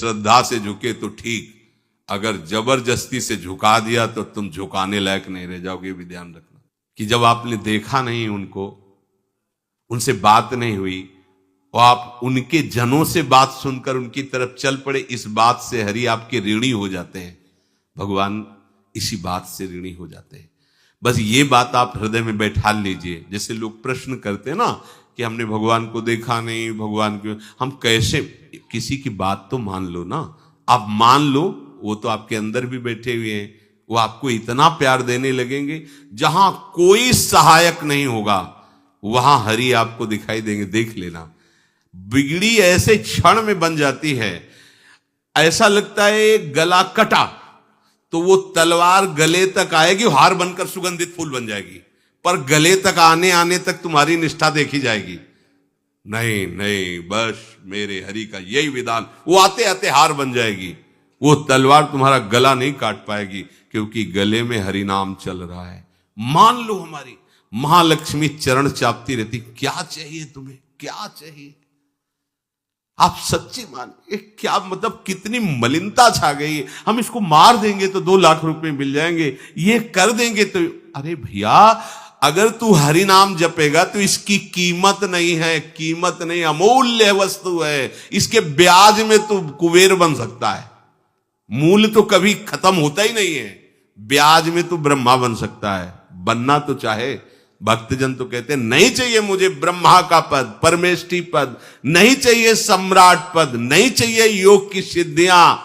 श्रद्धा से झुके तो ठीक, अगर जबरदस्ती से झुका दिया तो तुम झुकाने लायक नहीं रह जाओगे। भी ध्यान रखना कि जब आपने देखा नहीं उनको, उनसे बात नहीं हुई और आप उनके जनों से बात सुनकर उनकी तरफ चल पड़े, इस बात से हरि आपके ऋणी हो जाते हैं। भगवान इसी बात से ऋणी हो जाते हैं। बस ये बात आप हृदय में बैठा लीजिए। जैसे लोग प्रश्न करते हैं ना कि हमने भगवान को देखा नहीं, भगवान को हम कैसे, किसी की बात तो मान लो ना। आप मान लो, वो तो आपके अंदर भी बैठे हुए हैं, वो आपको इतना प्यार देने लगेंगे, जहां कोई सहायक नहीं होगा वहां हरि आपको दिखाई देंगे। देख लेना, बिगड़ी ऐसे क्षण में बन जाती है, ऐसा लगता है गला कटा तो वो तलवार गले तक आएगी, हार बनकर सुगंधित फूल बन जाएगी, पर गले तक आने आने तक तुम्हारी निष्ठा देखी जाएगी। नहीं नहीं, बस मेरे हरि का यही विधान, वो आते आते हार बन जाएगी। वो तलवार तुम्हारा गला नहीं काट पाएगी, क्योंकि गले में हरि नाम चल रहा है। मान लो हमारी महालक्ष्मी चरण चापती रहती, क्या चाहिए तुम्हें, क्या चाहिए। आप सच्ची मानिए, क्या मतलब कितनी मलिनता छा गई है। हम इसको मार देंगे तो 2 लाख रुपए मिल जाएंगे, ये कर देंगे तो, अरे भैया अगर तू हरि नाम जपेगा तो इसकी कीमत नहीं है, कीमत नहीं, अमूल्य वस्तु है। इसके ब्याज में तू कुबेर बन सकता है। मूल्य तो कभी खत्म होता ही नहीं है, ब्याज में तू ब्रह्मा बन सकता है। बनना तो चाहे, भक्तजन तो कहते हैं नहीं चाहिए मुझे ब्रह्मा का पद, परमेष्ठी पद, नहीं चाहिए सम्राट पद, नहीं चाहिए योग की सिद्धियां,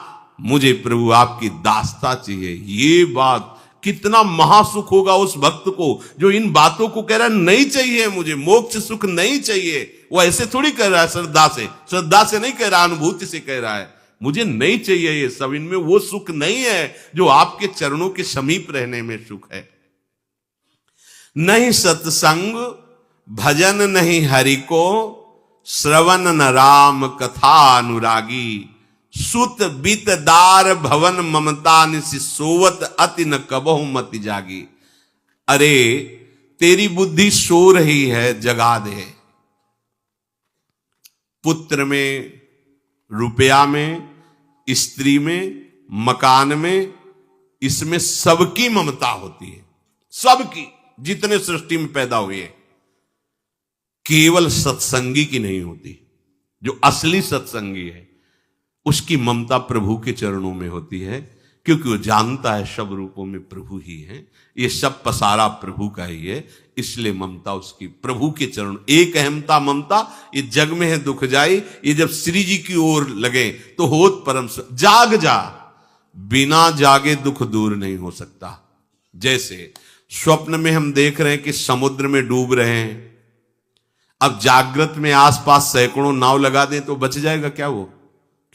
मुझे प्रभु आपकी दास्ता चाहिए। ये बात कितना महासुख होगा उस भक्त को जो इन बातों को कह रहा है, नहीं चाहिए मुझे मोक्ष सुख नहीं चाहिए। वो ऐसे थोड़ी कह रहा है, श्रद्धा से नहीं कह रहा, अनुभूति से कह रहा है, मुझे नहीं चाहिए ये सब, इनमें वो सुख नहीं है जो आपके चरणों के समीप रहने में सुख है। नहीं सत्संग भजन नहीं हरि को, श्रवण न राम कथा अनुरागी, सुत बित दार भवन ममता निसि सोवत अति न कबहु मति जागी। अरे तेरी बुद्धि सो रही है, जगा दे। पुत्र में, रुपया में, स्त्री में, मकान में, इसमें सबकी ममता होती है, सबकी, जितने सृष्टि में पैदा हुए, केवल सत्संगी की नहीं होती। जो असली सत्संगी है उसकी ममता प्रभु के चरणों में होती है, क्योंकि वो जानता है सब रूपों में प्रभु ही है, ये सब पसारा प्रभु का ही है, इसलिए ममता उसकी प्रभु के चरण। एक अहमता ममता ये जग में है दुख जाई, ये जब श्री जी की ओर लगे तो होत परम। जाग जा, बिना जागे दुख दूर नहीं हो सकता। जैसे स्वप्न में हम देख रहे हैं कि समुद्र में डूब रहे हैं, अब जागृत में आसपास सैकड़ों नाव लगा दें तो बच जाएगा क्या वो,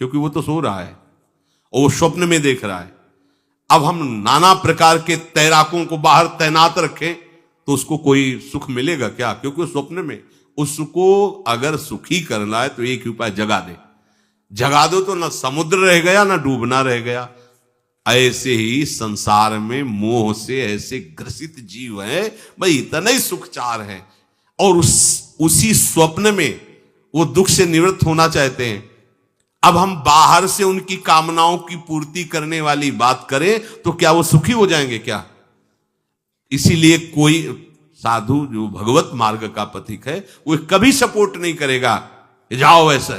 क्योंकि वो तो सो रहा है और वो स्वप्न में देख रहा है। अब हम नाना प्रकार के तैराकों को बाहर तैनात रखें तो उसको कोई सुख मिलेगा क्या, क्योंकि स्वप्न में। उसको अगर सुखी करना है तो एक ही उपाय, जगा दे। जगा दो तो ना समुद्र रह गया ना डूबना रह गया। ऐसे ही संसार में मोह से ऐसे ग्रसित जीव है, भाई इतना ही सुखचार है, और उसी स्वप्न में वो दुख से निवृत्त होना चाहते हैं। अब हम बाहर से उनकी कामनाओं की पूर्ति करने वाली बात करें तो क्या वो सुखी हो जाएंगे क्या? इसीलिए कोई साधु जो भगवत मार्ग का पथिक है वो कभी सपोर्ट नहीं करेगा जाओ ऐसा,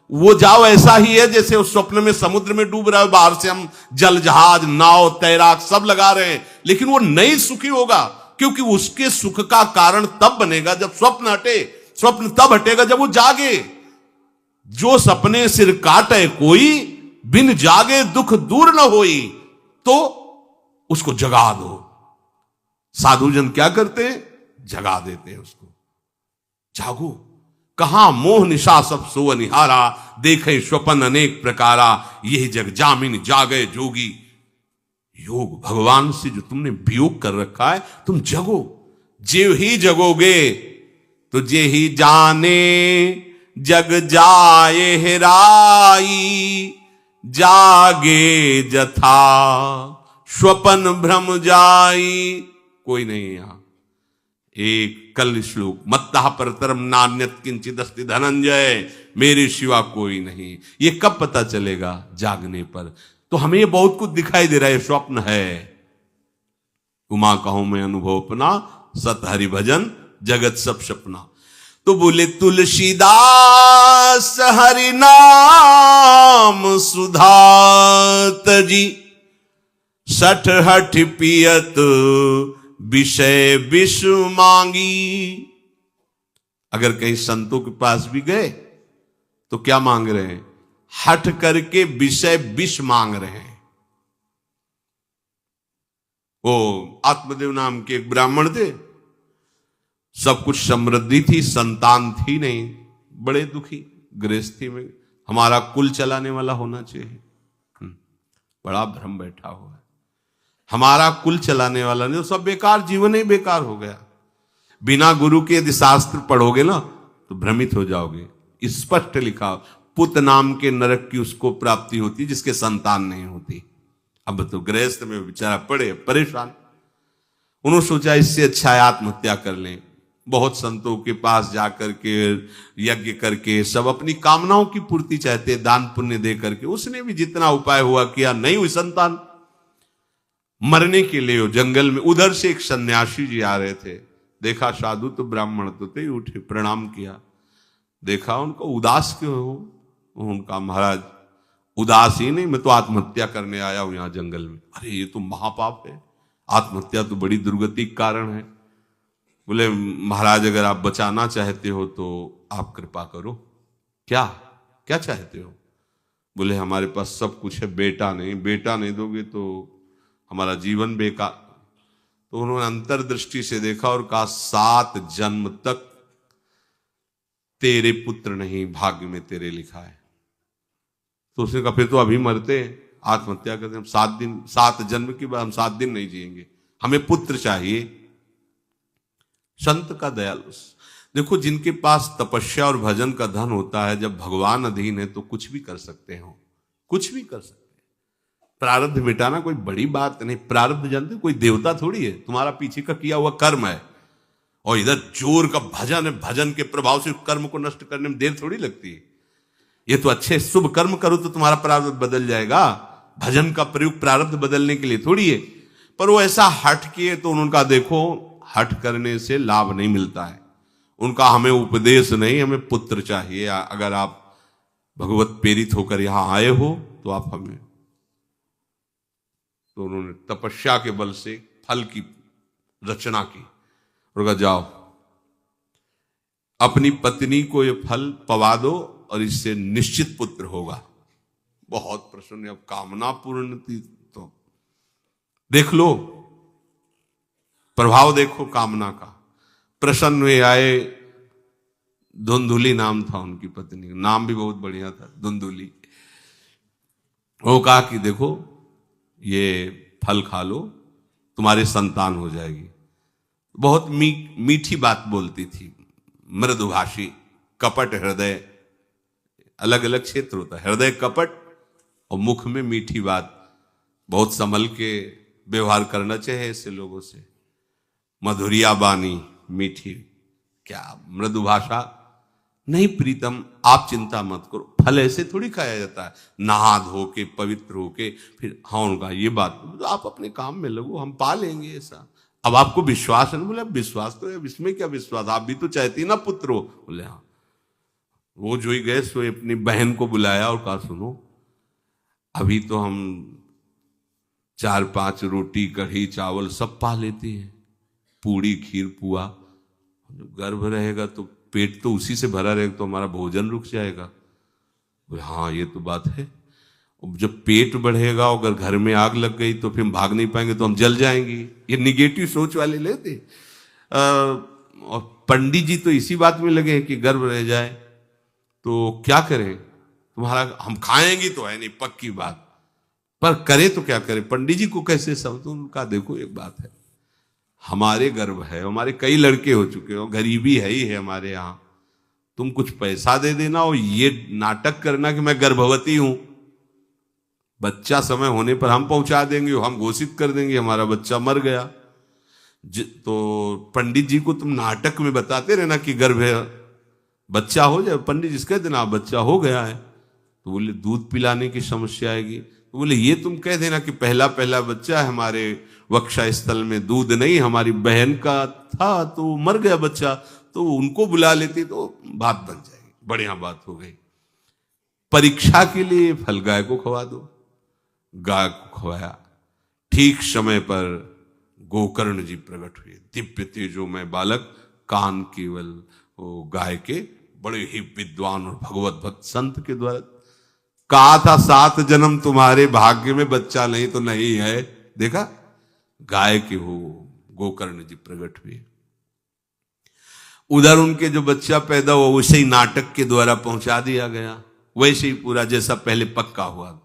वो जाओ ऐसा ही है जैसे उस स्वप्न में समुद्र में डूब रहा है, बाहर से हम जल जहाज नाव तैराक सब लगा रहे हैं, लेकिन वो नहीं सुखी होगा, क्योंकि उसके सुख का कारण तब बनेगा जब स्वप्न हटे। स्वप्न तब हटेगा जब वो जागे। जो सपने सिर काटे कोई, बिन जागे दुख दूर न होई, तो उसको जगा दो। साधुजन क्या करते हैं? जगा देते हैं उसको। जागो, कहां मोह निशा सब सो अनिहारा, देखे स्वपन अनेक प्रकारा, यही जग जामिन जागे जोगी। योग भगवान से जो तुमने वियोग कर रखा है, तुम जगो। जे ही जगोगे तो जे ही जाने जग जाए हेराई, जागे जथा स्वपन भ्रम जाई। कोई नहीं यहां, एक कल श्लोक, मत्तः परतरम नान्यत किंचित अस्ति धनंजय, मेरे सिवा कोई नहीं। ये कब पता चलेगा? जागने पर। तो हमें ये बहुत कुछ दिखाई दे रहा है, स्वप्न है। उमा कहूं मैं अनुभव अपना, सत हरि भजन जगत सब सपना। तो बोले तुलसीदास हरि नाम सुधा तजी, सठ हठ पियत विषय विष मांगी। अगर कहीं संतों के पास भी गए तो क्या मांग रहे हैं? हठ करके विषय विष मांग रहे हैं। वो आत्मदेव नाम के एक ब्राह्मण थे, सब कुछ समृद्धि थी, संतान थी नहीं, बड़े दुखी गृहस्थी में। हमारा कुल चलाने वाला होना चाहिए, बड़ा भ्रम बैठा हुआ है। हमारा कुल चलाने वाला नहीं, तो सब बेकार, जीवन ही बेकार हो गया। बिना गुरु के यदि शास्त्र पढ़ोगे ना तो भ्रमित हो जाओगे। स्पष्ट लिखा, पुत नाम के नरक की उसको प्राप्ति होती जिसके संतान नहीं होती। अब तो गृहस्थ में बेचारा पड़े परेशान। उन्होंने सोचा इससे अच्छा है आत्महत्या कर लें। बहुत संतों के पास जाकर के यज्ञ करके सब अपनी कामनाओं की पूर्ति चाहते, दान पुण्य दे करके। उसने भी जितना उपाय हुआ किया, नहीं हुई संतान। मरने के लिए जंगल में, उधर से एक सन्यासी जी आ रहे थे, देखा साधु तो ब्राह्मण तो थे, उठे प्रणाम किया, देखा उनको उदास क्यों हो? उनका महाराज उदास ही नहीं, मैं तो आत्महत्या करने आया हूं यहां जंगल में। अरे ये तो महापाप है, आत्महत्या तो बड़ी दुर्गति का कारण है। बोले महाराज अगर आप बचाना चाहते हो तो आप कृपा करो। क्या क्या चाहते हो? बोले हमारे पास सब कुछ है, बेटा नहीं दोगे तो हमारा जीवन बेकार। तो उन्होंने अंतर्दृष्टि से देखा और कहा 7 जन्म तक तेरे पुत्र नहीं भाग्य में तेरे लिखा है। तो उसने कहा फिर तो अभी मरते हैं, आत्महत्या करते, हम 7 जन्म की बात, हम 7 दिन नहीं जिएंगे, हमें पुत्र चाहिए। संत का दयालु। देखो जिनके पास तपस्या और भजन का धन होता है, जब भगवान अधीन है तो कुछ भी कर सकते हो, कुछ भी कर सकते हैं। प्रारब्ध मिटाना कोई बड़ी बात नहीं। प्रारब्ध जानते, कोई देवता थोड़ी है, तुम्हारा पीछे का किया हुआ कर्म है। और इधर जोर का भजन है, भजन के प्रभाव से कर्म को नष्ट करने में देर थोड़ी लगती है। ये तो अच्छे शुभ कर्म करो तो तुम्हारा प्रारब्ध बदल जाएगा। भजन का प्रयोग प्रारब्ध बदलने के लिए थोड़ी है। पर वो ऐसा हट किए तो उनका देखो, हट करने से लाभ नहीं मिलता है। उनका हमें उपदेश नहीं, हमें पुत्र चाहिए। अगर आप भगवत प्रेरित होकर यहां आए हो तो आप हमें। तो उन्होंने तपस्या के बल से फल की रचना की और कहा जाओ अपनी पत्नी को ये फल पवा दो और इससे निश्चित पुत्र होगा। बहुत प्रसन्न, अब कामना पूर्ण थी तो देख लो, प्रभाव देखो कामना का। प्रसन्न हुए आए। धुंधुली नाम था उनकी पत्नी का, नाम भी बहुत बढ़िया था, धुंधुली। वो कहा कि देखो ये फल खा लो, तुम्हारे संतान हो जाएगी। बहुत मीठी बात बोलती थी, मृदुभाषी, कपट हृदय। अलग अलग क्षेत्र होता है, हृदय कपट और मुख में मीठी बात। बहुत संभल के व्यवहार करना चाहिए ऐसे लोगों से। मधुरिया बानी मीठी, क्या मृदु भाषा। नहीं प्रीतम, आप चिंता मत करो, फल ऐसे थोड़ी खाया जाता है, नहा धो के पवित्र होके फिर। हाँ उनका ये बात, तो आप अपने काम में लगो, हम पा लेंगे ऐसा। अब आपको विश्वास है? बोले विश्वास तो है, इसमें क्या विश्वास, आप भी तो चाहती ना पुत्र हो। बोले हाँ। वो जो ही गए सो अपनी बहन को बुलाया और कहा सुनो, अभी तो हम 4-5 रोटी कढ़ी चावल सब पा लेते हैं, पूड़ी खीर पुआ। जब गर्भ रहेगा तो पेट तो उसी से भरा रहेगा, तो हमारा भोजन रुक जाएगा। बोले हाँ ये तो बात है। जब पेट बढ़ेगा, अगर घर में आग लग गई तो फिर हम भाग नहीं पाएंगे, तो हम जल जाएंगे। ये निगेटिव सोच वाले लेते। और पंडित जी तो इसी बात में लगे कि गर्भ रह जाए तो क्या करें, तुम्हारा हम खाएंगे तो है नहीं पक्की बात, पर करें तो क्या करें। पंडित जी को कैसे समझो? उनका देखो एक बात है, हमारे गर्भ है, हमारे कई लड़के हो चुके हो, गरीबी है ही है हमारे यहाँ, तुम कुछ पैसा दे देना और ये नाटक करना कि मैं गर्भवती हूं। बच्चा समय होने पर हम पहुंचा देंगे, हम घोषित कर देंगे हमारा बच्चा मर गया। तो पंडित जी को तुम नाटक में बताते रहना कि गर्भ है, बच्चा हो जाए। पंडित जी कह देना बच्चा हो गया है। तो बोले दूध पिलाने की समस्या आएगी। तो बोले ये तुम कह देना कि पहला पहला बच्चा है, हमारे वक्षा स्थल में दूध नहीं, हमारी बहन का था तो मर गया बच्चा, तो उनको बुला लेती तो बात बन जाएगी, बढ़िया बात हो गई। परीक्षा के लिए फल गाय को खवा दो। गाय को खवाया, ठीक समय पर गोकर्ण जी प्रकट हुए, दिव्य तेजोमय बालक, कान केवल वो गाय के, बड़े ही विद्वान और भगवत भक्त संत के द्वारा। कहा था 7 जन्म तुम्हारे भाग्य में, बच्चा नहीं तो नहीं है, देखा गाय के हो गोकर्ण जी प्रकट हुए। उधर उनके जो बच्चा पैदा हुआ वैसे ही नाटक के द्वारा पहुंचा दिया गया, वैसे ही पूरा जैसा पहले पक्का हुआ।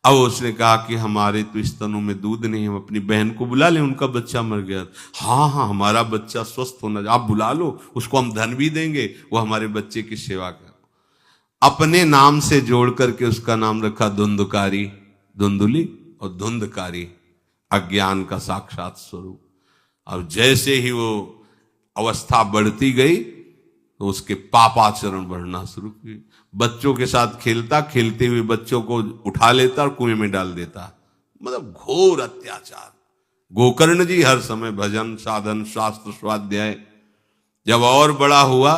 अब उसने कहा कि हमारे तो स्तनों में दूध नहीं, हम अपनी बहन को बुला लें, उनका बच्चा मर गया। हाँ हाँ, हमारा बच्चा स्वस्थ होना, आप बुला लो, उसको हम धन भी देंगे, वो हमारे बच्चे की सेवा कर। अपने नाम से जोड़ करके उसका नाम रखा धुंधकारी, धुंधुली और धुंधकारी, अज्ञान का साक्षात स्वरूप। अब जैसे ही वो अवस्था बढ़ती गई तो उसके पापाचरण बढ़ना शुरू किए। बच्चों के साथ खेलता, खेलते हुए बच्चों को उठा लेता और कुएं में डाल देता, मतलब घोर अत्याचार। गोकर्ण जी हर समय भजन साधन शास्त्र स्वाध्याय। जब और बड़ा हुआ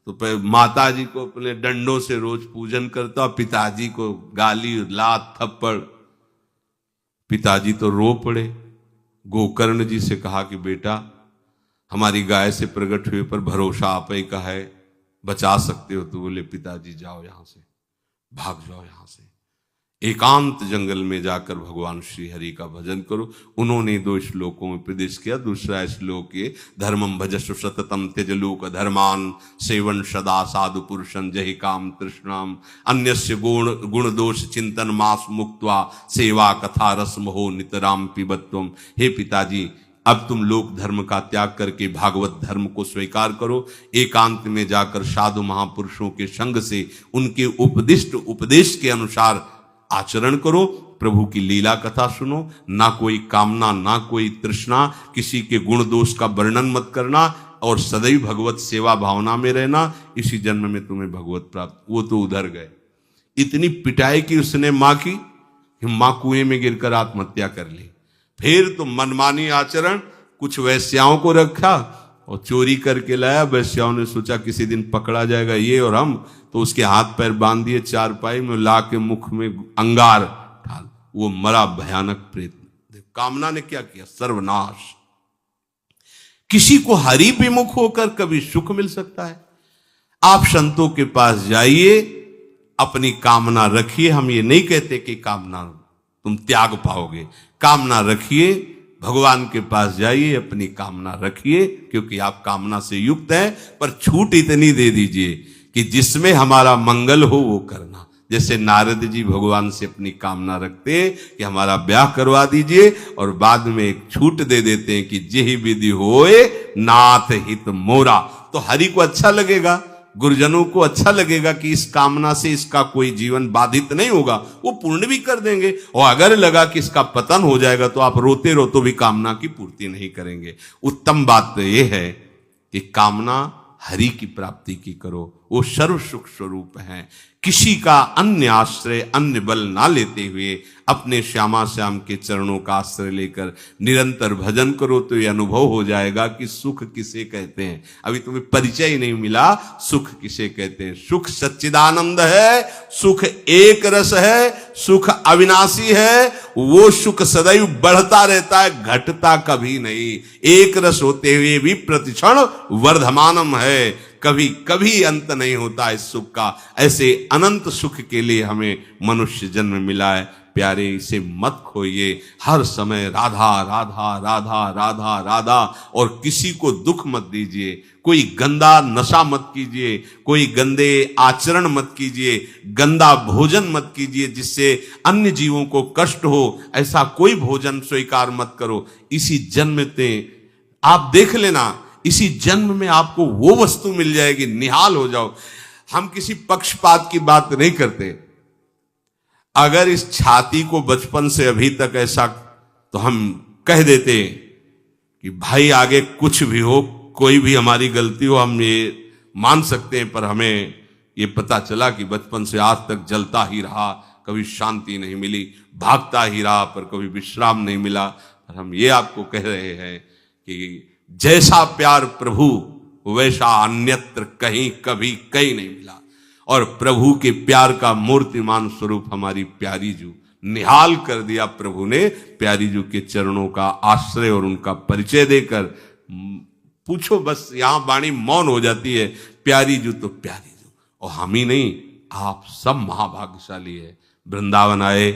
तो माता जी को अपने डंडों से रोज पूजन करता, पिताजी को गाली लात थप्पड़। पिताजी तो रो पड़े। गोकर्ण जी से कहा कि बेटा हमारी गाय से प्रकट हुए पर भरोसा आप ही का है, बचा सकते हो। तो बोले पिताजी जाओ यहां से, भाग जाओ यहां से, एकांत जंगल में जाकर भगवान श्री हरि का भजन करो। उन्होंने 2 श्लोकों में उपदेश किया। दूसरा श्लोक ये, धर्मम भजस्व सततम त्यज लोक धर्मान, सेवन सदा साधु पुरुषं जहि काम तृष्णाम, अन्यस्य गुण दोष चिंतन मास मुक्त्वा, सेवा कथा रस मोहो नितराम पिबत्वम। हे पिताजी, अब तुम लोक धर्म का त्याग करके भागवत धर्म को स्वीकार करो, एकांत में जाकर साधु महापुरुषों के संग से उनके उपदिष्ट उपदेश के अनुसार आचरण करो, प्रभु की लीला कथा सुनो, ना कोई कामना ना कोई तृष्णा, किसी के गुण दोष का वर्णन मत करना और सदैव भगवत सेवा भावना में रहना, इसी जन्म में तुम्हें भगवत प्राप्त। वो तो उधर गए, इतनी पिटाई की उसने मां की, मां कुएं में गिरकर आत्महत्या कर ली। फिर तो मनमानी आचरण, कुछ वैश्याओं को रखा और चोरी करके लाया। वैश्याओं ने सोचा किसी दिन पकड़ा जाएगा ये और हम, तो उसके हाथ पैर बांध दिए चारपाई में, ला के मुख में अंगार ढाल, वो मरा भयानक प्रेत। कामना ने क्या किया, सर्वनाश। किसी को हरि विमुख होकर कभी सुख मिल सकता है? आप संतों के पास जाइए, अपनी कामना रखिए। हम ये नहीं कहते कि कामना तुम त्याग पाओगे, कामना रखिए, भगवान के पास जाइए, अपनी कामना रखिए, क्योंकि आप कामना से युक्त हैं। पर छूट इतनी दे दीजिए कि जिसमें हमारा मंगल हो वो करना। जैसे नारद जी भगवान से अपनी कामना रखते हैं कि हमारा ब्याह करवा दीजिए, और बाद में एक छूट दे देते हैं कि जेहि विधि होए नाथ हित मोरा। तो हरि को अच्छा लगेगा, गुरुजनों को अच्छा लगेगा कि इस कामना से इसका कोई जीवन बाधित नहीं होगा, वो पूर्ण भी कर देंगे। और अगर लगा कि इसका पतन हो जाएगा तो आप रोते रोते भी कामना की पूर्ति नहीं करेंगे। उत्तम बात तो ये है कि कामना हरि की प्राप्ति की करो, वो सर्व सुख स्वरूप है। किसी का अन्य आश्रय अन्य बल ना लेते हुए अपने श्यामा श्याम के चरणों का आश्रय लेकर निरंतर भजन करो, तो ये अनुभव हो जाएगा कि सुख किसे कहते हैं। अभी तुम्हें परिचय ही नहीं मिला, सुख किसे कहते हैं। सुख सच्चिदानंद है, सुख एक रस है, सुख अविनाशी है। वो सुख सदैव बढ़ता रहता है, घटता कभी नहीं। एक रस होते हुए भी प्रतिक्षण वर्धमानम है, कभी कभी अंत नहीं होता इस सुख का। ऐसे अनंत सुख के लिए हमें मनुष्य जन्म मिला है। प्यारे, इसे मत खोइए। हर समय राधा राधा राधा राधा राधा, और किसी को दुख मत दीजिए। कोई गंदा नशा मत कीजिए, कोई गंदे आचरण मत कीजिए, गंदा भोजन मत कीजिए जिससे अन्य जीवों को कष्ट हो। ऐसा कोई भोजन स्वीकार मत करो। इसी जन्म में आप देख लेना, इसी जन्म में आपको वो वस्तु मिल जाएगी, निहाल हो जाओ। हम किसी पक्षपात की बात नहीं करते। अगर इस छाती को बचपन से अभी तक ऐसा, तो हम कह देते कि भाई आगे कुछ भी हो, कोई भी हमारी गलती हो, हम ये मान सकते हैं, पर हमें ये पता चला कि बचपन से आज तक जलता ही रहा, कभी शांति नहीं मिली, भागता ही रहा पर कभी विश्राम नहीं मिला। पर हम ये आपको कह रहे हैं कि जैसा प्यार प्रभु वैसा अन्यत्र कहीं कभी कहीं नहीं मिला। और प्रभु के प्यार का मूर्तिमान स्वरूप हमारी प्यारी जू निहाल कर दिया प्रभु ने, प्यारी जू के चरणों का आश्रय और उनका परिचय देकर। पूछो बस, यहां वाणी मौन हो जाती है, प्यारी जू तो प्यारी जू। और हम ही नहीं, आप सब महाभाग्यशाली है। वृंदावन आए,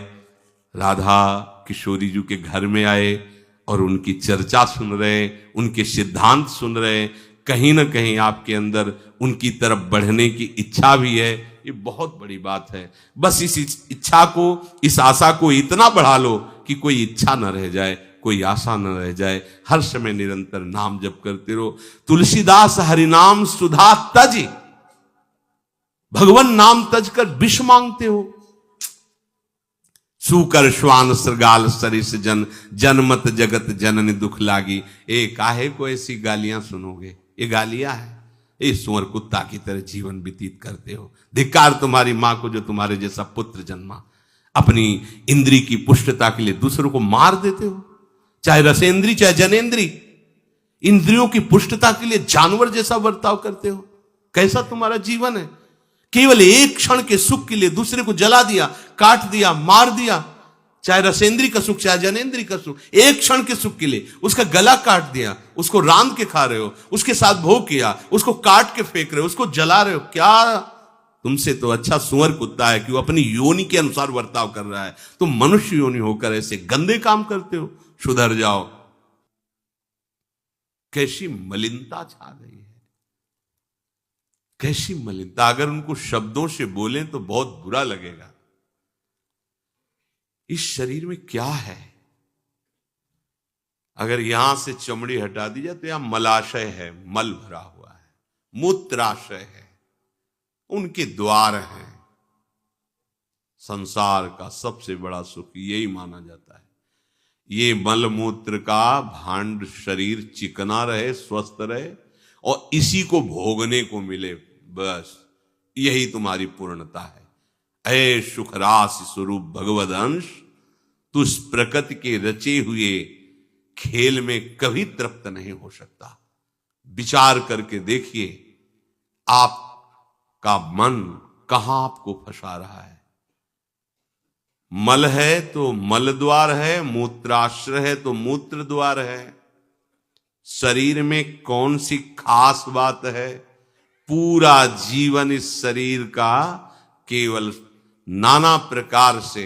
राधा किशोरी जू के घर में आए और उनकी चर्चा सुन रहे, उनके सिद्धांत सुन रहे, कहीं ना कहीं आपके अंदर उनकी तरफ बढ़ने की इच्छा भी है। ये बहुत बड़ी बात है। बस इस इच्छा को, इस आशा को इतना बढ़ा लो कि कोई इच्छा न रह जाए, कोई आशा न रह जाए। हर समय निरंतर नाम जप करते रहो। तुलसीदास हरिनाम सुधा तज, भगवान नाम तज कर विष मांगते हो। सूकर श्वान श्रृगाल सरिस जन, जनमत जगत जननी दुख लागी। ए काहे को ऐसी गालियां सुनोगे? ये गालियां है। ये सुअर कुत्ता की तरह जीवन व्यतीत करते हो। धिक्कार तुम्हारी मां को जो तुम्हारे जैसा पुत्र जन्मा। अपनी इंद्री की पुष्टता के लिए दूसरों को मार देते हो, चाहे रसेंद्री चाहे जनेन्द्री। इंद्रियों की पुष्टता के लिए जानवर जैसा बर्ताव करते हो। कैसा तुम्हारा जीवन है? केवल एक क्षण के सुख के लिए दूसरे को जला दिया, काट दिया, मार दिया। चाहे रसेंद्री का सुख चाहे जनेन्द्री का सुख, एक क्षण के सुख के लिए उसका गला काट दिया, उसको रांध के खा रहे हो, उसके साथ भोग किया, उसको काट के फेंक रहे हो, उसको जला रहे हो। क्या तुमसे तो अच्छा सुअर कुत्ता है कि वो अपनी योनि के अनुसार बर्ताव कर रहा है। तुम मनुष्य योनि होकर ऐसे गंदे काम करते हो। सुधर जाओ। कैसी मलिनता छा गई है, कैसी मलिनता। अगर उनको शब्दों से बोलें तो बहुत बुरा लगेगा। इस शरीर में क्या है? अगर यहां से चमड़ी हटा दी जाए तो यहां मलाशय है, मल भरा हुआ है, मूत्राशय है, उनके द्वार हैं। संसार का सबसे बड़ा सुख यही माना जाता है। ये मल मूत्र का भांड शरीर चिकना रहे, स्वस्थ रहे और इसी को भोगने को मिले, बस यही तुम्हारी पूर्णता है। ऐ सुखरास स्वरूप भगवद अंश, तू इस प्रकृति के रचे हुए खेल में कभी तृप्त नहीं हो सकता। विचार करके देखिए, आपका मन कहां आपको फंसा रहा है। मल है तो मल द्वार है, मूत्राश्रय है तो मूत्र द्वार है। शरीर में कौन सी खास बात है? पूरा जीवन इस शरीर का केवल नाना प्रकार से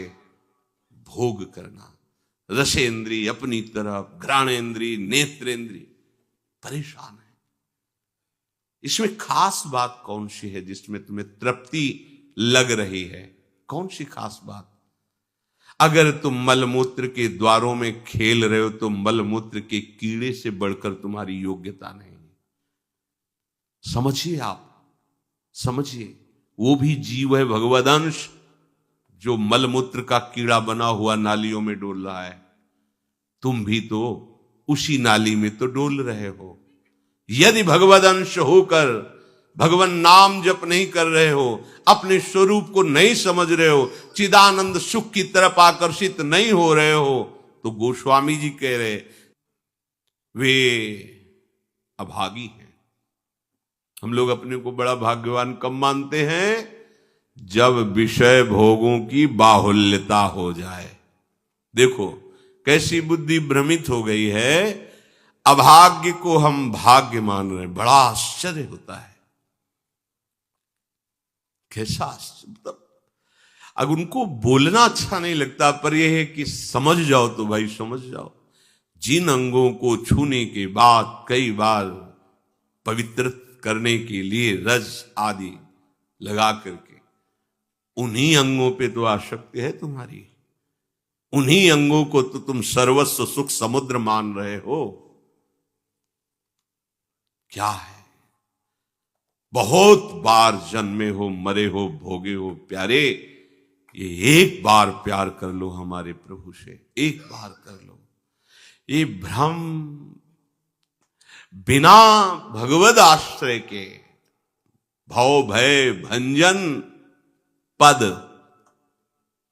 भोग करना। रसेंद्री अपनी तरफ, घ्राणेन्द्री, नेत्रेंद्री परेशान है। इसमें खास बात कौन सी है जिसमें तुम्हें तृप्ति लग रही है? कौन सी खास बात? अगर तुम मलमूत्र के द्वारों में खेल रहे हो तो मलमूत्र के कीड़े से बढ़कर तुम्हारी योग्यता नहीं। समझिए, आप समझिए, वो भी जीव है, भगवदंश, जो मलमूत्र का कीड़ा बना हुआ नालियों में डोल रहा है। तुम भी तो उसी नाली में तो डोल रहे हो। यदि भगवदंश होकर भगवान नाम जप नहीं कर रहे हो, अपने स्वरूप को नहीं समझ रहे हो, चिदानंद सुख की तरफ आकर्षित नहीं हो रहे हो, तो गोस्वामी जी कह रहे वे अभागी हैं। हम लोग अपने को बड़ा भाग्यवान कब मानते हैं? जब विषय भोगों की बाहुल्यता हो जाए। देखो कैसी बुद्धि भ्रमित हो गई है। अभाग्य को हम भाग्य मान रहे हैं। बड़ा आश्चर्य होता है। कैसा मतलब, अगर उनको बोलना अच्छा नहीं लगता, पर यह है कि समझ जाओ तो भाई समझ जाओ। जिन अंगों को छूने के बाद कई बार पवित्र करने के लिए रज आदि लगा करके, उन्हीं अंगों पे तो आसक्ति है तुम्हारी। उन्हीं अंगों को तो तुम सर्वस्व सुख समुद्र मान रहे हो। क्या है? बहुत बार जन्मे हो, मरे हो, भोगे हो प्यारे, ये एक बार प्यार कर लो हमारे प्रभु से, एक बार कर लो। ये भ्रम बिना भगवद आश्रय के भव भय भंजन पद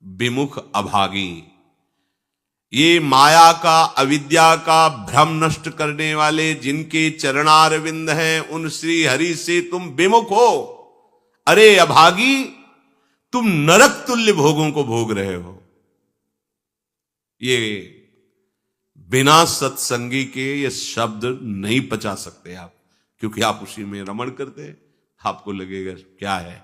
विमुख अभागी। ये माया का, अविद्या का भ्रम नष्ट करने वाले जिनके चरणारविंद हैं, उन श्री हरि से तुम विमुख हो। अरे अभागी, तुम नरक तुल्य भोगों को भोग रहे हो। ये बिना सत्संगी के ये शब्द नहीं पचा सकते आप, क्योंकि आप उसी में रमण करते हैं। आपको लगेगा क्या है,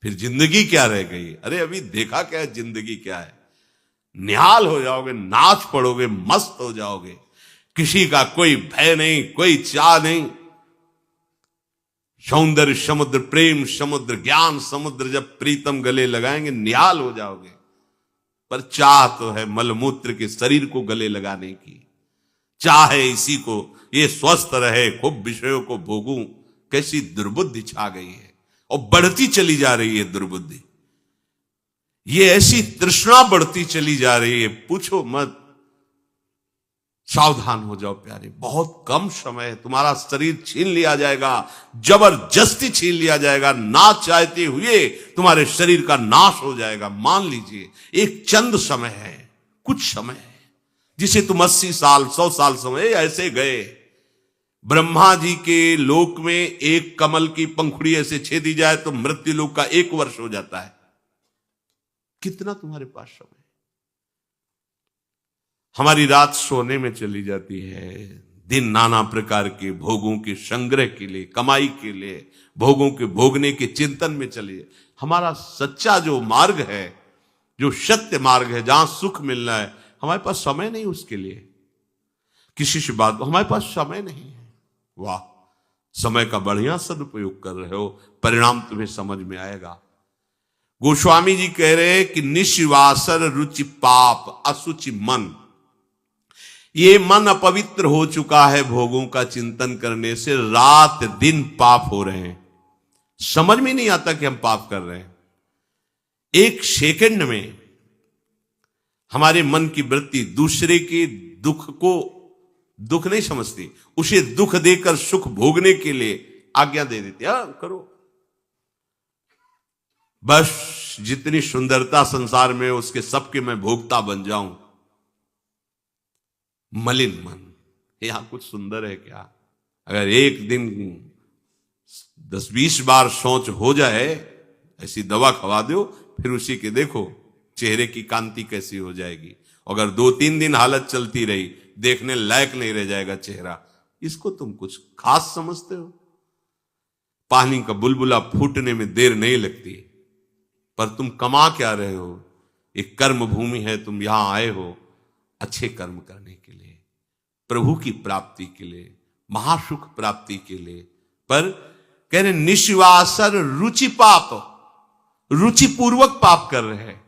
फिर जिंदगी क्या रह गई। अरे अभी देखा क्या है, जिंदगी क्या है। निहाल हो जाओगे, नाच पड़ोगे, मस्त हो जाओगे। किसी का कोई भय नहीं, कोई चाह नहीं। सौंदर्य समुद्र, प्रेम समुद्र, ज्ञान समुद्र जब प्रीतम गले लगाएंगे, निहाल हो जाओगे। पर चाह तो है मलमूत्र के शरीर को गले लगाने की। चाह है इसी को, ये स्वस्थ रहे, खूब विषयों को भोगूं। कैसी दुर्बुद्धि छा गई है, और बढ़ती चली जा रही है दुर्बुद्धि। ये ऐसी तृष्णा बढ़ती चली जा रही है, पूछो मत। सावधान हो जाओ प्यारे, बहुत कम समय है, तुम्हारा शरीर छीन लिया जाएगा, जबरदस्ती छीन लिया जाएगा। ना चाहते हुए तुम्हारे शरीर का नाश हो जाएगा। मान लीजिए एक चंद समय है, कुछ समय है, जिसे तुम 80 साल 100 साल समय ऐसे गए। ब्रह्मा जी के लोक में एक कमल की पंखुड़ी ऐसे छेदी जाए तो मृत्यु लोक का 1 वर्ष हो जाता है। कितना तुम्हारे पास समय। हमारी रात सोने में चली जाती है, दिन नाना प्रकार के भोगों के संग्रह के लिए, कमाई के लिए, भोगों के भोगने के चिंतन में चलिए। हमारा सच्चा जो मार्ग है, जो सत्य मार्ग है, जहां सुख मिलना है, हमारे पास समय नहीं उसके लिए। किसी से बात, हमारे पास समय नहीं है। वाह, समय का बढ़िया सदुपयोग कर रहे हो, परिणाम तुम्हें समझ में आएगा। गोस्वामी जी कह रहे हैं कि निश्वासर रुचि पाप असुचि मन। ये मन अपवित्र हो चुका है भोगों का चिंतन करने से। रात दिन पाप हो रहे हैं, समझ में नहीं आता कि हम पाप कर रहे हैं। एक सेकंड में हमारे मन की वृत्ति दूसरे के दुख को दुख नहीं समझती, उसे दुख देकर सुख भोगने के लिए आज्ञा दे देती। करो बस, जितनी सुंदरता संसार में, उसके सबके मैं भोक्ता बन जाऊं। मलिन मन, यहां कुछ सुंदर है क्या? अगर एक दिन 10-20 बार सोच हो जाए, ऐसी दवा खवा दो, फिर उसी के देखो चेहरे की कांति कैसी हो जाएगी। अगर 2-3 दिन हालत चलती रही, देखने लायक नहीं रह जाएगा चेहरा। इसको तुम कुछ खास समझते हो? पानी का बुलबुला फूटने में देर नहीं लगती, पर तुम कमा क्या रहे हो? एक कर्म भूमि है, तुम यहां आए हो अच्छे कर्म करने के लिए, प्रभु की प्राप्ति के लिए, महासुख प्राप्ति के लिए। पर कह रहे निश्वासर रुचि पाप, रुचिपूर्वक पाप कर रहे हैं।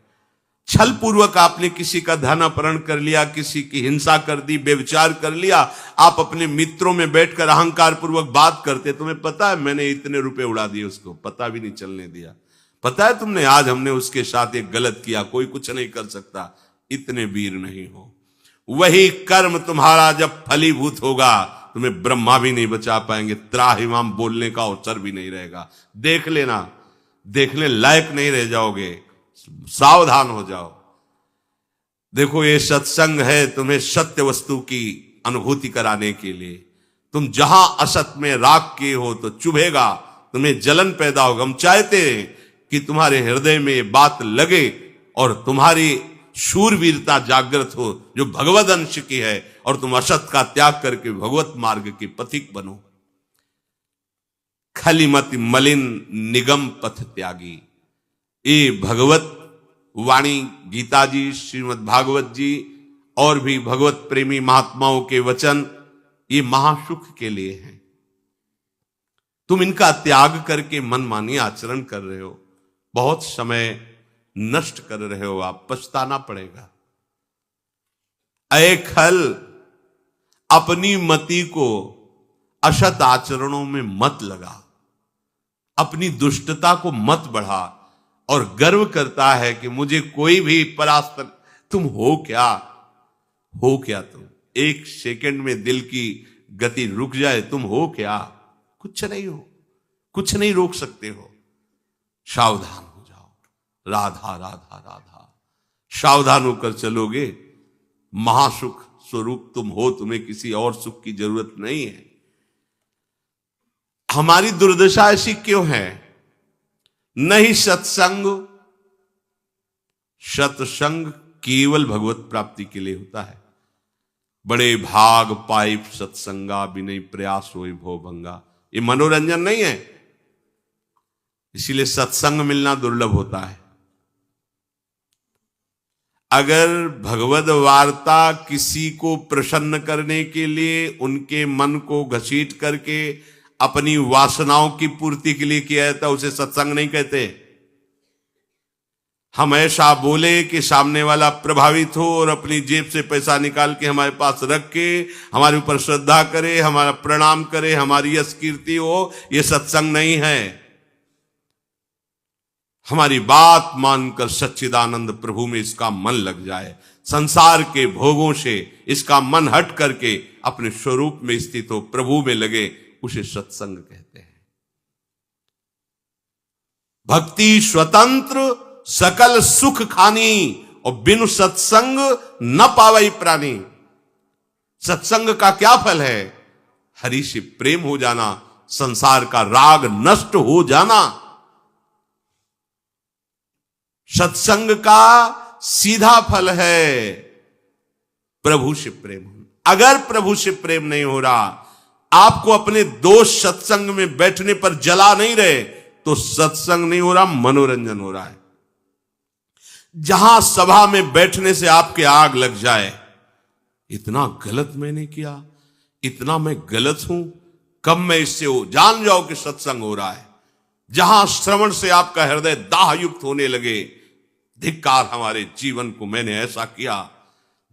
छल पूर्वक आपने किसी का धन अपहरण कर लिया, किसी की हिंसा कर दी, व्यभिचार कर लिया। आप अपने मित्रों में बैठकर अहंकार पूर्वक बात करते, तुम्हें पता है मैंने इतने रुपए उड़ा दिए, उसको पता भी नहीं चलने दिया। पता है तुमने आज हमने उसके साथ एक गलत किया, कोई कुछ नहीं कर सकता। इतने वीर नहीं हो। वही कर्म तुम्हारा जब फलीभूत होगा, तुम्हें ब्रह्मा भी नहीं बचा पाएंगे, त्राहिमाम बोलने का अवसर भी नहीं रहेगा। देख लेना, देखने लायक नहीं रह जाओगे। सावधान हो जाओ। देखो ये सत्संग है तुम्हें सत्य वस्तु की अनुभूति कराने के लिए। तुम जहां असत में राग किए हो तो चुभेगा, तुम्हें जलन पैदा होगा। हम चाहते हैं कि तुम्हारे हृदय में ये बात लगे और तुम्हारी शूरवीरता जागृत हो, जो भगवद अंश की है, और तुम असत का त्याग करके भगवत मार्ग के पथिक बनो। खलिमति मलिन निगम पथ त्यागी। ये भगवत वाणी, गीता जी, श्रीमद् भागवत जी और भी भगवत प्रेमी महात्माओं के वचन, ये महासुख के लिए हैं। तुम इनका त्याग करके मनमानी आचरण कर रहे हो, बहुत समय नष्ट कर रहे हो, आप पछताना पड़ेगा। ऐ खल, अपनी मति को असत आचरणों में मत लगा, अपनी दुष्टता को मत बढ़ा और गर्व करता है कि मुझे कोई भी परास्त। तुम हो क्या? हो क्या तुम? एक सेकंड में दिल की गति रुक जाए, तुम हो क्या? कुछ नहीं हो, कुछ नहीं रोक सकते हो। सावधान हो जाओ। राधा राधा राधा, सावधान होकर चलोगे, महासुख स्वरूप तुम हो, तुम्हें किसी और सुख की जरूरत नहीं है। हमारी दुर्दशा ऐसी क्यों है? नहीं सत्संग, सत्संग केवल भगवत प्राप्ति के लिए होता है। बड़े भाग पाइप सत्संगा, बिनय प्रयास होए भो भंगा, ये मनोरंजन नहीं है। इसीलिए सत्संग मिलना दुर्लभ होता है। अगर भगवद वार्ता किसी को प्रसन्न करने के लिए, उनके मन को घसीट करके अपनी वासनाओं की पूर्ति के लिए किया जाता है, उसे सत्संग नहीं कहते। हम ऐसा बोले कि सामने वाला प्रभावित हो और अपनी जेब से पैसा निकाल के हमारे पास रख के हमारे ऊपर श्रद्धा करे, हमारा प्रणाम करे, हमारी यश कीर्ति हो, यह सत्संग नहीं है। हमारी बात मानकर सच्चिदानंद प्रभु में इसका मन लग जाए, संसार के भोगों से इसका मन हट करके अपने स्वरूप में स्थित हो, प्रभु में लगे, उसे सत्संग कहते हैं। भक्ति स्वतंत्र सकल सुख खानी, और बिनु सत्संग न पावई प्राणी। सत्संग का क्या फल है? हरि से प्रेम हो जाना, संसार का राग नष्ट हो जाना। सत्संग का सीधा फल है प्रभु से प्रेम होना। अगर प्रभु से प्रेम नहीं हो रहा, आपको अपने दोस्त सत्संग में बैठने पर जला नहीं रहे, तो सत्संग नहीं हो रहा, मनोरंजन हो रहा है। जहां सभा में बैठने से आपके आग लग जाए, इतना गलत मैंने किया, इतना मैं गलत हूं, कब मैं इससे हो, जान जाओ कि सत्संग हो रहा है। जहां श्रवण से आपका हृदय दाह युक्त होने लगे, धिक्कार हमारे जीवन को, मैंने ऐसा किया,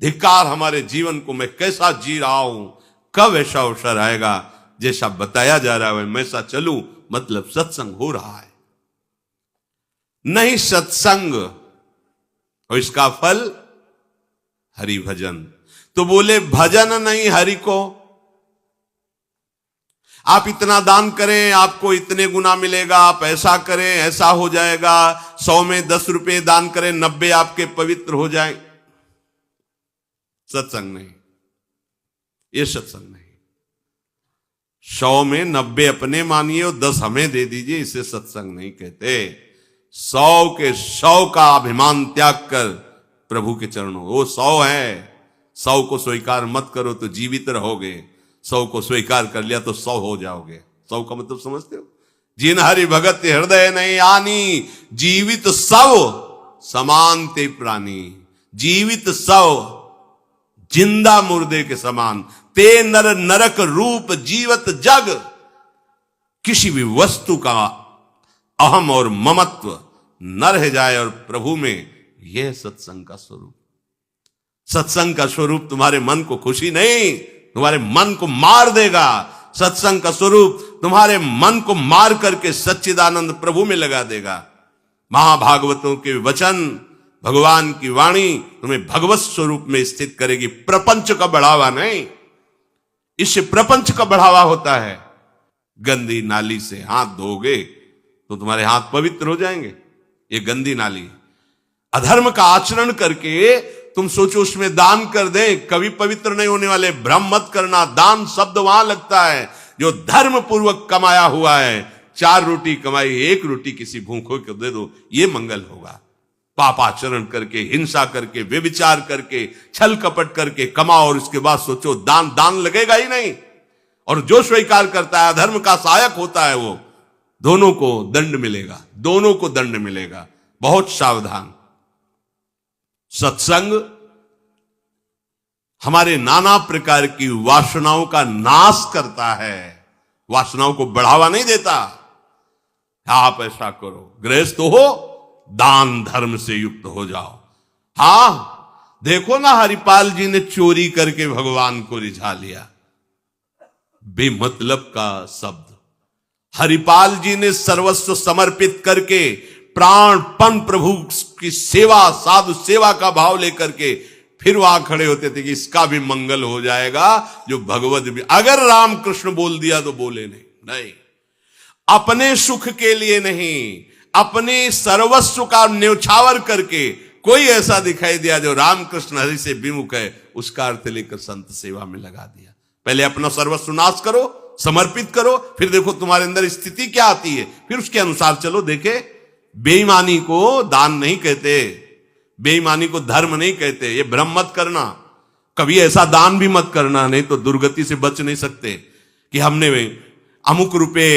धिक्कार हमारे जीवन को, मैं कैसा जी रहा हूं, कब ऐसा अवसर आएगा जैसा बताया जा रहा है मैं ऐसा चलूं, मतलब सत्संग हो रहा है। नहीं सत्संग, और इसका फल हरि भजन। तो बोले भजन नहीं हरि को। आप इतना दान करें आपको इतने गुना मिलेगा, आप ऐसा करें ऐसा हो जाएगा, 100 में 10 रुपए दान करें 90 आपके पवित्र हो जाए। सत्संग नहीं, ये सत्संग नहीं। 100 में 90 अपने मानिए और 10 हमें दे दीजिए, इसे सत्संग नहीं कहते। 100 के 100 का अभिमान त्याग कर प्रभु के चरणों, वो 100 है, 100 को स्वीकार मत करो तो जीवित रहोगे, 100 को स्वीकार कर लिया तो 100 हो जाओगे। 100 का मतलब समझते हो? जिन हरि भगत हृदय नहीं आनी, जीवित 100 समान ते प्राणी। जीवित 100 जिंदा मुर्दे के समान, ते नर नरक रूप जीवत जग। किसी भी वस्तु का अहम और ममत्व न रह जाए और प्रभु में, यह सत्संग का स्वरूप। सत्संग का स्वरूप तुम्हारे मन को खुशी नहीं, तुम्हारे मन को मार देगा। सत्संग का स्वरूप तुम्हारे मन को मार करके सच्चिदानंद प्रभु में लगा देगा। महाभागवतों के वचन, भगवान की वाणी तुम्हें भगवत स्वरूप में स्थित करेगी, प्रपंच का बढ़ावा नहीं। इससे प्रपंच का बढ़ावा होता है। गंदी नाली से हाथ धोगे तो तुम्हारे हाथ पवित्र हो जाएंगे, ये गंदी नाली। अधर्म का आचरण करके तुम सोचो उसमें दान कर दे, कभी पवित्र नहीं होने वाले। भ्रम मत करना, दान शब्द वहां लगता है जो धर्म पूर्वक कमाया हुआ है। 4 रोटी कमाई, 1 रोटी किसी भूखों को दे दो, ये मंगल होगा। पापाचरण करके, हिंसा करके, व्यभिचार करके, छल कपट करके कमाओ और उसके बाद सोचो दान लगेगा ही नहीं। और जो स्वीकार करता है, धर्म का सहायक होता है, वो दोनों को दंड मिलेगा, दोनों को दंड मिलेगा। बहुत सावधान। सत्संग हमारे नाना प्रकार की वासनाओं का नाश करता है, वासनाओं को बढ़ावा नहीं देता। आप ऐसा करो, गृहस्थ हो, दान धर्म से युक्त हो जाओ। हां, देखो ना हरिपाल जी ने चोरी करके भगवान को रिझा लिया। बेमतलब का शब्द। हरिपाल जी ने सर्वस्व समर्पित करके प्राणपण प्रभु की सेवा, साधु सेवा का भाव लेकर के फिर वहां खड़े होते थे कि इसका भी मंगल हो जाएगा, जो भगवत भी अगर रामकृष्ण बोल दिया तो बोले नहीं, अपने सुख के लिए नहीं, अपने सर्वस्व का न्यौछावर करके कोई ऐसा दिखाई दिया जो रामकृष्ण हरि से विमुख है, उसका अर्थ लेकर संत सेवा में लगा दिया। पहले अपना सर्वस्व नाश करो, समर्पित करो, फिर देखो तुम्हारे अंदर स्थिति क्या आती है, फिर उसके अनुसार चलो। देखे, बेईमानी को दान नहीं कहते, बेईमानी को धर्म नहीं कहते, ये भ्रम मत करना। कभी ऐसा दान भी मत करना, नहीं तो दुर्गति से बच नहीं सकते कि हमने अमुक रुपए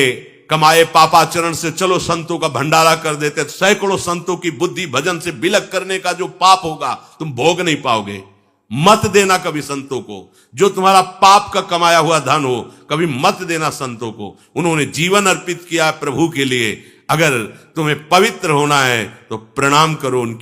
कमाए पापाचरण से, चलो संतों का भंडारा कर देते। सैकड़ों संतों की बुद्धि भजन से बिलक करने का जो पाप होगा तुम भोग नहीं पाओगे। मत देना कभी संतों को, जो तुम्हारा पाप का कमाया हुआ धन हो, कभी मत देना संतों को। उन्होंने जीवन अर्पित किया प्रभु के लिए। अगर तुम्हें पवित्र होना है तो प्रणाम करो उनकी